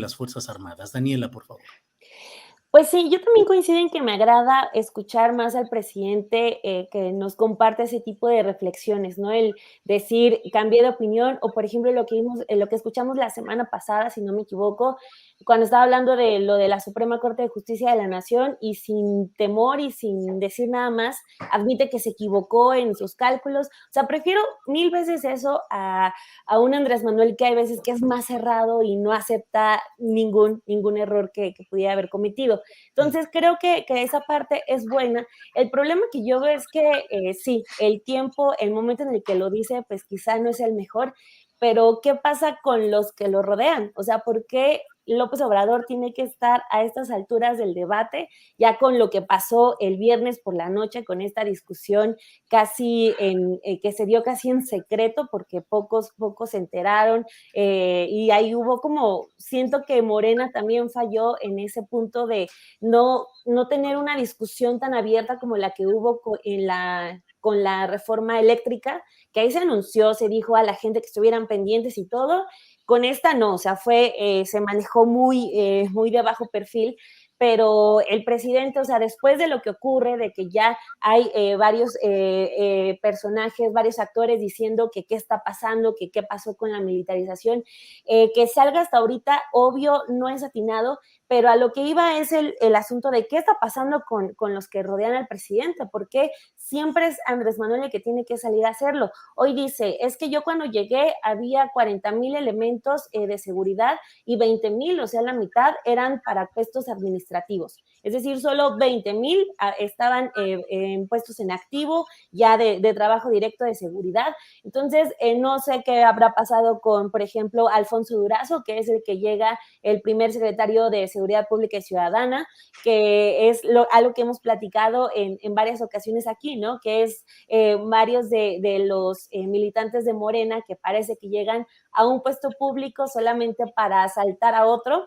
las Fuerzas Armadas. Daniela, por favor. Pues sí, yo también coincido en que me agrada escuchar más al presidente, que nos comparte ese tipo de reflexiones, ¿no? El decir, cambié de opinión, o por ejemplo, lo que escuchamos la semana pasada, si no me equivoco, cuando estaba hablando de lo de la Suprema Corte de Justicia de la Nación, y sin temor y sin decir nada más, admite que se equivocó en sus cálculos. O sea, prefiero 1000 veces eso a un Andrés Manuel que hay veces que es más cerrado y no acepta ningún error que pudiera haber cometido. Entonces, creo que esa parte es buena. El problema que yo veo es que sí, el tiempo, el momento en el que lo dice, pues quizá no es el mejor, pero ¿qué pasa con los que lo rodean? O sea, ¿por qué López Obrador tiene que estar a estas alturas del debate, ya con lo que pasó el viernes por la noche, con esta discusión que se dio casi en secreto, porque pocos se enteraron, y ahí hubo como, siento que Morena también falló en ese punto de no tener una discusión tan abierta como la que hubo con la reforma eléctrica, que ahí se anunció, se dijo a la gente que estuvieran pendientes y todo. Con esta no, o sea, se manejó muy de bajo perfil, pero el presidente, o sea, después de lo que ocurre, de que ya hay varios personajes, varios actores diciendo que qué está pasando, que qué pasó con la militarización, que salga hasta ahorita, obvio, no es atinado, pero a lo que iba es el asunto de qué está pasando con los que rodean al presidente, porque siempre es Andrés Manuel el que tiene que salir a hacerlo. Hoy dice, es que yo cuando llegué había 40,000 elementos de seguridad y 20,000, o sea, la mitad eran para puestos administrativos. Es decir, solo 20,000 estaban en puestos en activo, ya de trabajo directo de seguridad. Entonces, no sé qué habrá pasado con, por ejemplo, Alfonso Durazo, que es el que llega, el primer secretario de Seguridad Pública y Ciudadana, que es algo que hemos platicado en varias ocasiones aquí, ¿no? Que es varios de los militantes de Morena que parece que llegan a un puesto público solamente para asaltar a otro.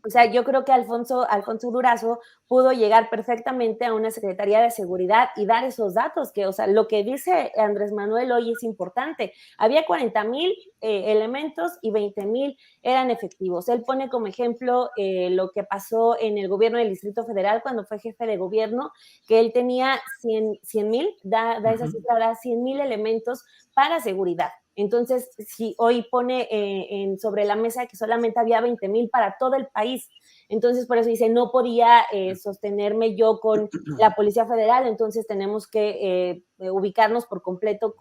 O sea, yo creo que Alfonso Durazo pudo llegar perfectamente a una Secretaría de Seguridad y dar esos datos, que, o sea, lo que dice Andrés Manuel hoy es importante. Había 40,000 elementos y 20,000 eran efectivos. Él pone como ejemplo lo que pasó en el gobierno del Distrito Federal cuando fue jefe de gobierno, que él tenía 100,000, da esa cifra, da 100,000 elementos para seguridad. Entonces, si hoy pone sobre la mesa que solamente había 20,000 para todo el país, entonces por eso dice, no podía sostenerme yo con la Policía Federal, entonces tenemos que ubicarnos por completo,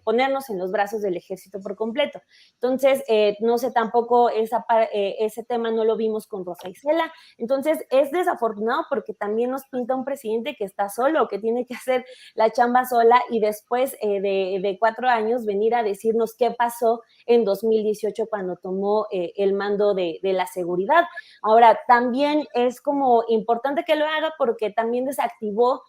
ponernos en los brazos del ejército por completo. Entonces, no sé, tampoco ese tema no lo vimos con Rosa Isela. Entonces, es desafortunado porque también nos pinta un presidente que está solo, que tiene que hacer la chamba sola y después de 4 años venir a decirnos qué pasó en 2018 cuando tomó el mando de la seguridad. Ahora, también es como importante que lo haga porque también desactivó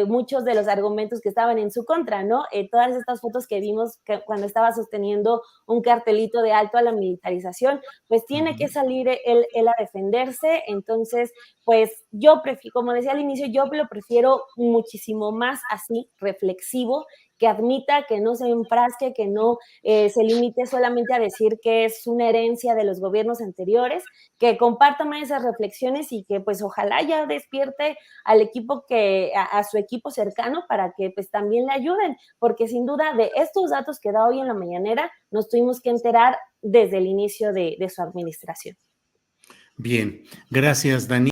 muchos de los argumentos que estaban en su contra, ¿no? Todas estas fotos que vimos cuando estaba sosteniendo un cartelito de alto a la militarización, pues tiene que salir él a defenderse. Entonces, pues yo prefiero, como decía al inicio, yo lo prefiero muchísimo más así, reflexivo, que admita, que no se enfrasque, que no se limite solamente a decir que es una herencia de los gobiernos anteriores, que comparta más esas reflexiones y que pues ojalá ya despierte al equipo a su equipo cercano para que pues también le ayuden, porque sin duda de estos datos que da hoy en la mañanera nos tuvimos que enterar desde el inicio de su administración. Bien, gracias, Dani.